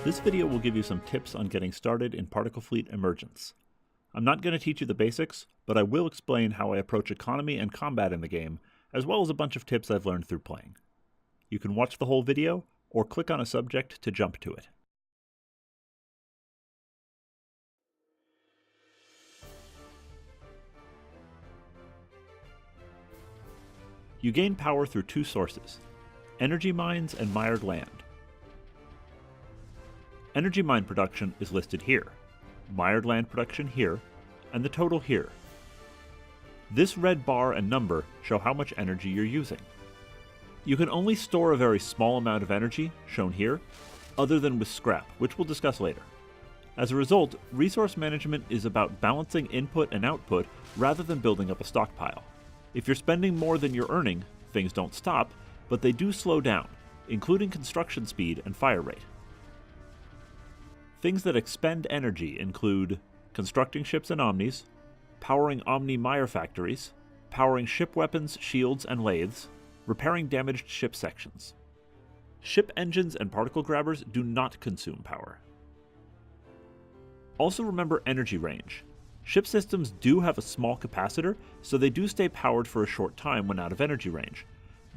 This video will give you some tips on getting started in particle fleet emergence. I'm not going to teach you the basics, but I will explain how I approach economy and combat in the game, as well as a bunch of tips I've learned through playing. You can watch the whole video, or click on a subject to jump to it. You gain power through two sources: energy mines and mired land. Energy mine production is listed here, mired land production here, and the total here. This red bar and number show how much energy you're using. You can only store a very small amount of energy, shown here, other than with scrap, which we'll discuss later. As a result, resource management is about balancing input and output rather than building up a stockpile. If you're spending more than you're earning, things don't stop, but they do slow down, including construction speed and fire rate. Things that expend energy include constructing ships and omnis, powering omni mire factories, powering ship weapons, shields, and lathes, repairing damaged ship sections. Ship engines and particle grabbers do not consume power. Also remember energy range. Ship systems do have a small capacitor, so they do stay powered for a short time when out of energy range,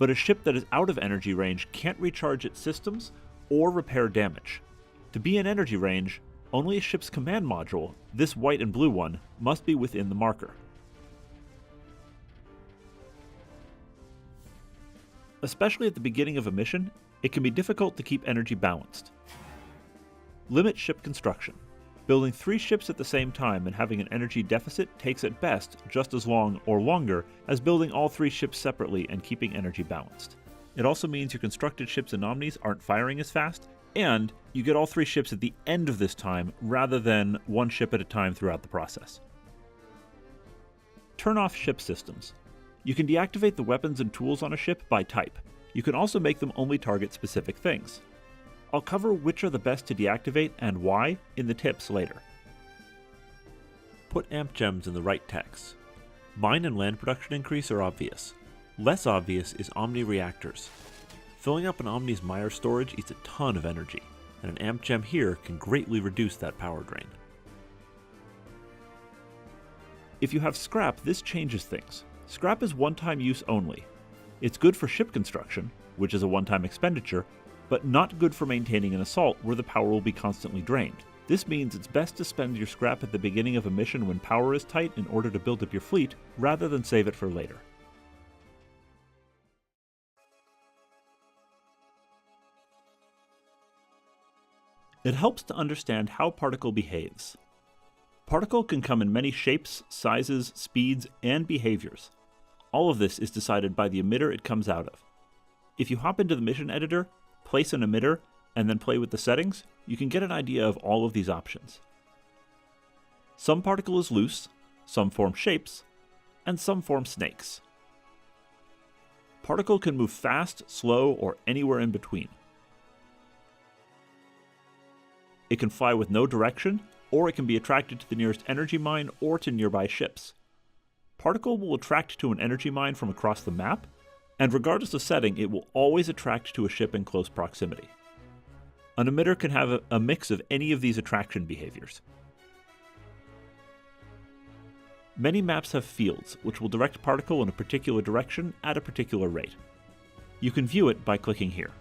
but a ship that is out of energy range can't recharge its systems or repair damage. To be in energy range, only a ship's command module, this white and blue one, must be within the marker. Especially at the beginning of a mission, it can be difficult to keep energy balanced. Limit ship construction. Building 3 ships at the same time and having an energy deficit takes at best just as long or longer as building all 3 ships separately and keeping energy balanced. It also means your constructed ships and omnis aren't firing as fast, and you get all 3 ships at the end of this time rather than 1 ship at a time throughout the process. Turn off ship systems. You can deactivate the weapons and tools on a ship by type. You can also make them only target specific things. I'll cover which are the best to deactivate and why in the tips later. Put amp gems in the right techs. Mine and land production increase are obvious. Less obvious is omni reactors. Filling up an omni's mire storage eats a ton of energy, and an amp gem here can greatly reduce that power drain. If you have scrap, this changes things. Scrap is one-time use only. It's good for ship construction, which is a one-time expenditure, but not good for maintaining an assault where the power will be constantly drained. This means it's best to spend your scrap at the beginning of a mission when power is tight in order to build up your fleet, rather than save it for later. It helps to understand how particle behaves. Particle can come in many shapes, sizes, speeds, and behaviors. All of this is decided by the emitter it comes out of. If you hop into the mission editor, place an emitter, and then play with the settings, you can get an idea of all of these options. Some particle is loose, some form shapes, and some form snakes. Particle can move fast, slow, or anywhere in between. It can fly with no direction, or it can be attracted to the nearest energy mine or to nearby ships. Particle will attract to an energy mine from across the map, and regardless of setting, it will always attract to a ship in close proximity. An emitter can have a mix of any of these attraction behaviors. Many maps have fields, which will direct particle in a particular direction at a particular rate. You can view it by clicking here.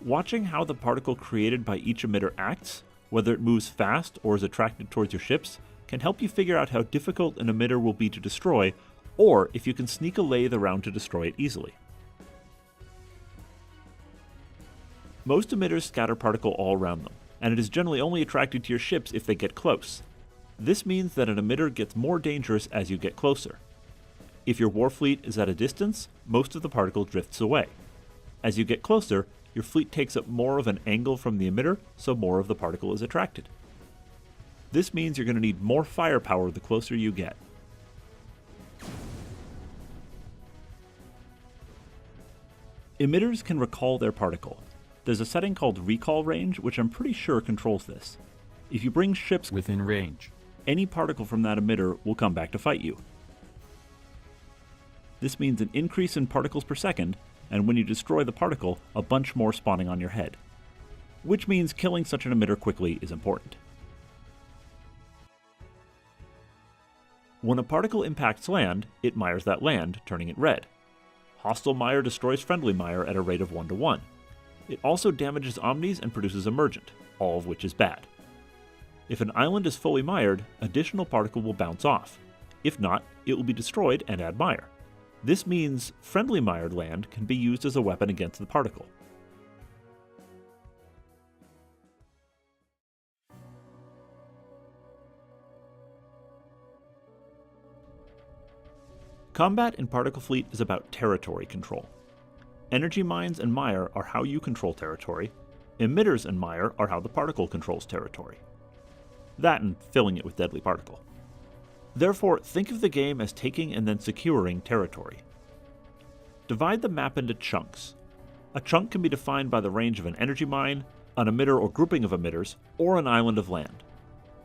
Watching how the particle created by each emitter acts, whether it moves fast or is attracted towards your ships, can help you figure out how difficult an emitter will be to destroy, or if you can sneak a lathe around to destroy it easily. Most emitters scatter particle all around them, and it is generally only attracted to your ships if they get close. This means that an emitter gets more dangerous as you get closer. If your war fleet is at a distance, most of the particle drifts away. As you get closer, your fleet takes up more of an angle from the emitter, so more of the particle is attracted. This means you're going to need more firepower the closer you get. Emitters can recall their particle. There's a setting called recall range, which I'm pretty sure controls this. If you bring ships within range, any particle from that emitter will come back to fight you. This means an increase in particles per second, and when you destroy the particle, a bunch more spawning on your head. Which means killing such an emitter quickly is important. When a particle impacts land, it mires that land, turning it red. Hostile mire destroys friendly mire at a rate of 1:1. It also damages omnis and produces emergent, all of which is bad. If an island is fully mired, additional particle will bounce off. If not, it will be destroyed and add mire. This means friendly mired land can be used as a weapon against the particle. Combat in Particle Fleet is about territory control. Energy mines and mire are how you control territory. Emitters and mire are how the particle controls territory. That and filling it with deadly particle. Therefore, think of the game as taking and then securing territory. Divide the map into chunks. A chunk can be defined by the range of an energy mine, an emitter or grouping of emitters, or an island of land.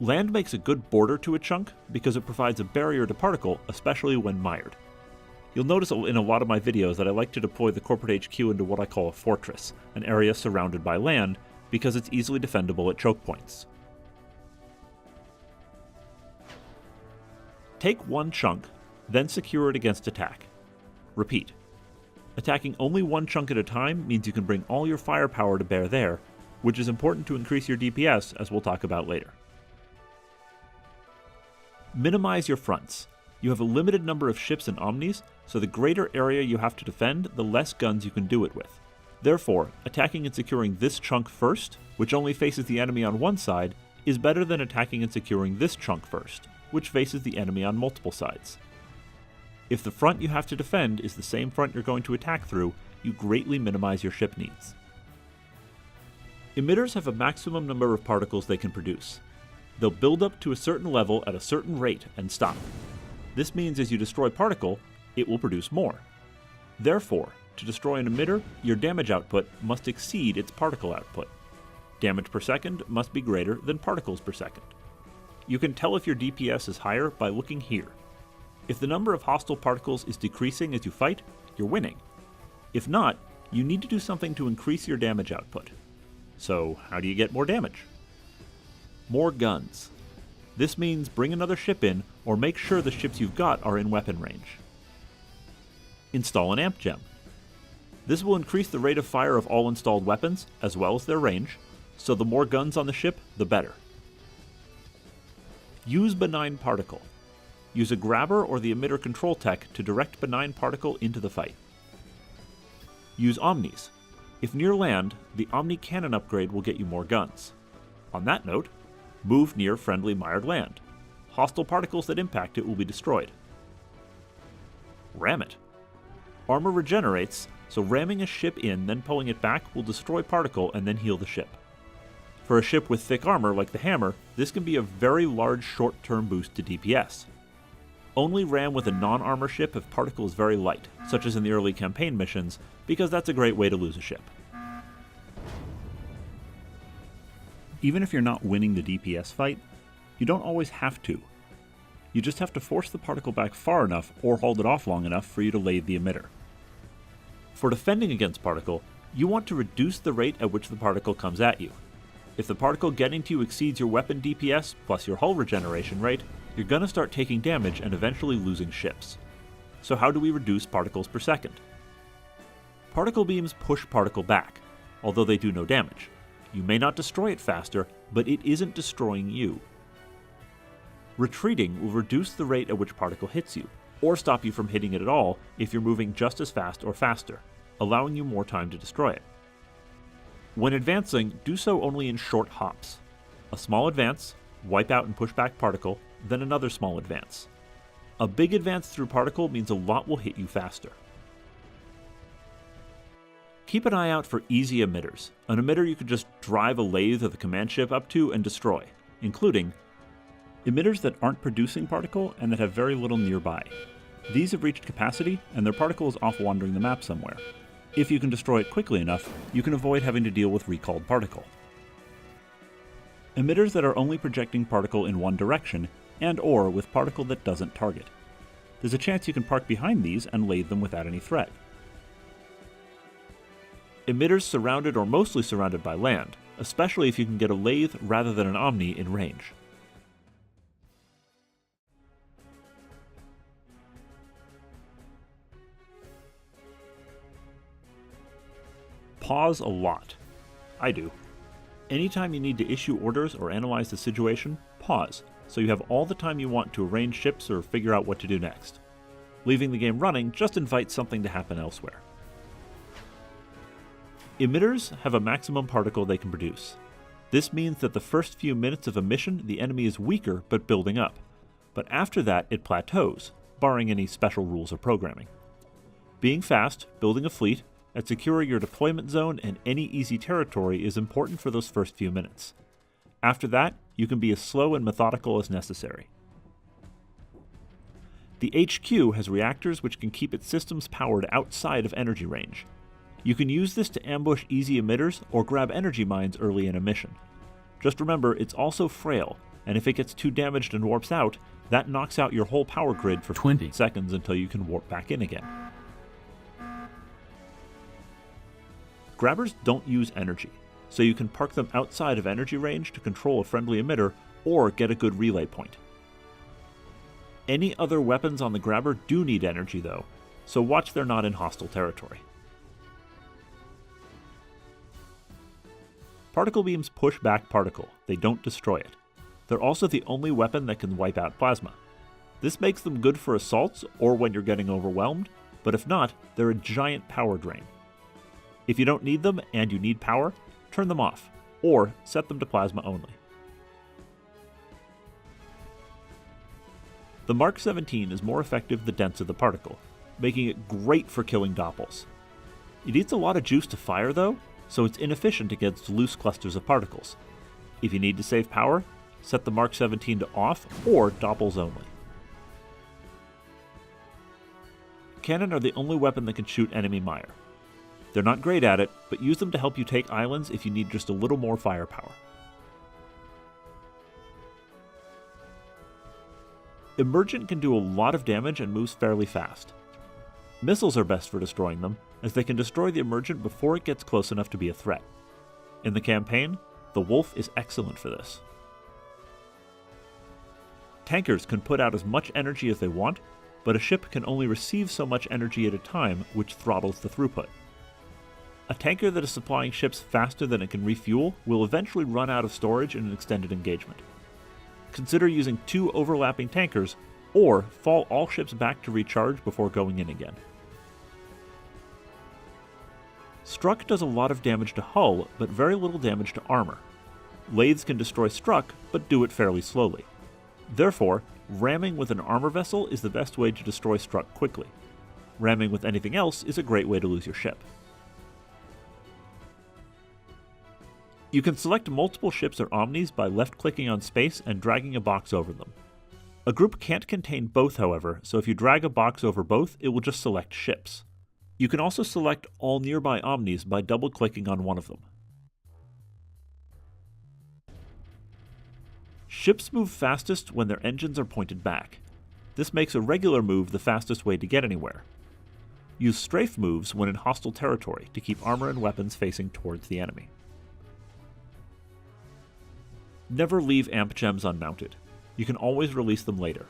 Land makes a good border to a chunk because it provides a barrier to particle, especially when mired. You'll notice in a lot of my videos that I like to deploy the corporate HQ into what I call a fortress, an area surrounded by land, because it's easily defendable at choke points. Take one chunk, then secure it against attack. Repeat. Attacking only one chunk at a time means you can bring all your firepower to bear there, which is important to increase your DPS, as we'll talk about later. Minimize your fronts. You have a limited number of ships and omnis, so the greater area you have to defend, the less guns you can do it with. Therefore, attacking and securing this chunk first, which only faces the enemy on one side, is better than attacking and securing this chunk first, which faces the enemy on multiple sides. If the front you have to defend is the same front you're going to attack through, you greatly minimize your ship needs. Emitters have a maximum number of particles they can produce. They'll build up to a certain level at a certain rate and stop. This means as you destroy particle, it will produce more. Therefore, to destroy an emitter, your damage output must exceed its particle output. Damage per second must be greater than particles per second. You can tell if your DPS is higher by looking here. If the number of hostile particles is decreasing as you fight, you're winning. If not, you need to do something to increase your damage output. So, how do you get more damage? More guns. This means bring another ship in, or make sure the ships you've got are in weapon range. Install an amp gem. This will increase the rate of fire of all installed weapons, as well as their range, so the more guns on the ship, the better. Use benign particle. Use a grabber or the emitter control tech to direct benign particle into the fight. Use omnis. If near land, the omni cannon upgrade will get you more guns. On that note, move near friendly mired land. Hostile particles that impact it will be destroyed. Ram it. Armor regenerates, so ramming a ship in, then pulling it back will destroy particle and then heal the ship. For a ship with thick armor like the Hammer, this can be a very large short-term boost to DPS. Only ram with a non-armor ship if particle is very light, such as in the early campaign missions, because that's a great way to lose a ship. Even if you're not winning the DPS fight, you don't always have to. You just have to force the particle back far enough or hold it off long enough for you to lay the emitter. For defending against particle, you want to reduce the rate at which the particle comes at you. If the particle getting to you exceeds your weapon DPS plus your hull regeneration rate, you're gonna start taking damage and eventually losing ships. So how do we reduce particles per second? Particle beams push particle back, although they do no damage. You may not destroy it faster, but it isn't destroying you. Retreating will reduce the rate at which particle hits you, or stop you from hitting it at all if you're moving just as fast or faster, allowing you more time to destroy it. When advancing, do so only in short hops. A small advance, wipe out and push back particle, then another small advance. A big advance through particle means a lot will hit you faster. Keep an eye out for easy emitters, an emitter you could just drive a lathe or the command ship up to and destroy, including emitters that aren't producing particle and that have very little nearby. These have reached capacity and their particle is off wandering the map somewhere. If you can destroy it quickly enough, you can avoid having to deal with recalled particle. Emitters that are only projecting particle in one direction and/or with particle that doesn't target. There's a chance you can park behind these and lathe them without any threat. Emitters surrounded or mostly surrounded by land, especially if you can get a lathe rather than an Omni in range. Pause a lot. I do. Anytime you need to issue orders or analyze the situation, pause, so you have all the time you want to arrange ships or figure out what to do next. Leaving the game running just invites something to happen elsewhere. Emitters have a maximum particle they can produce. This means that the first few minutes of a mission the enemy is weaker but building up, but after that it plateaus, barring any special rules or programming. Being fast, building a fleet, and securing your deployment zone and any easy territory is important for those first few minutes. After that, you can be as slow and methodical as necessary. The HQ has reactors which can keep its systems powered outside of energy range. You can use this to ambush easy emitters or grab energy mines early in a mission. Just remember, it's also frail, and if it gets too damaged and warps out, that knocks out your whole power grid for 20 seconds until you can warp back in again. Grabbers don't use energy, so you can park them outside of energy range to control a friendly emitter or get a good relay point. Any other weapons on the grabber do need energy though, so watch they're not in hostile territory. Particle beams push back particle, they don't destroy it. They're also the only weapon that can wipe out plasma. This makes them good for assaults or when you're getting overwhelmed, but if not, they're a giant power drain. If you don't need them and you need power, turn them off, or set them to plasma only. The Mark 17 is more effective the denser the particle, making it great for killing doppels. It eats a lot of juice to fire though, so it's inefficient against loose clusters of particles. If you need to save power, set the Mark 17 to off or doppels only. Cannon are the only weapon that can shoot enemy mire. They're not great at it, but use them to help you take islands if you need just a little more firepower. Emergent can do a lot of damage and moves fairly fast. Missiles are best for destroying them, as they can destroy the Emergent before it gets close enough to be a threat. In the campaign, the Wolf is excellent for this. Tankers can put out as much energy as they want, but a ship can only receive so much energy at a time, which throttles the throughput. A tanker that is supplying ships faster than it can refuel will eventually run out of storage in an extended engagement. Consider using 2 overlapping tankers, or fall all ships back to recharge before going in again. Struck does a lot of damage to hull, but very little damage to armor. Lathes can destroy Struck, but do it fairly slowly. Therefore, ramming with an armor vessel is the best way to destroy Struck quickly. Ramming with anything else is a great way to lose your ship. You can select multiple ships or omnis by left-clicking on space and dragging a box over them. A group can't contain both, however, so if you drag a box over both, it will just select ships. You can also select all nearby omnis by double-clicking on one of them. Ships move fastest when their engines are pointed back. This makes a regular move the fastest way to get anywhere. Use strafe moves when in hostile territory to keep armor and weapons facing towards the enemy. Never leave amp gems unmounted. You can always release them later.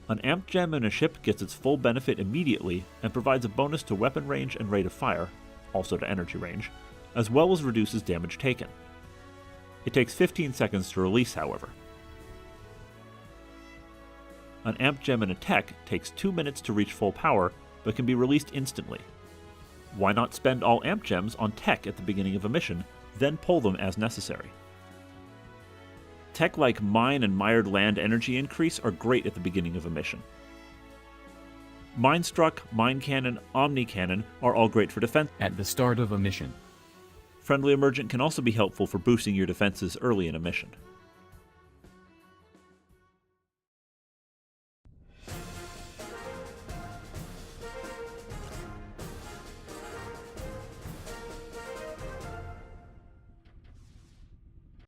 An amp gem in a ship gets its full benefit immediately and provides a bonus to weapon range and rate of fire, also to energy range, as well as reduces damage taken. It takes 15 seconds to release, however. An amp gem in a tech takes 2 minutes to reach full power, but can be released instantly. Why not spend all amp gems on tech at the beginning of a mission, then pull them as necessary? Tech like mine and mired land energy increase are great at the beginning of a mission. Mine Struck, Mine Cannon, Omni Cannon are all great for defense at the start of a mission. Friendly Emergent can also be helpful for boosting your defenses early in a mission.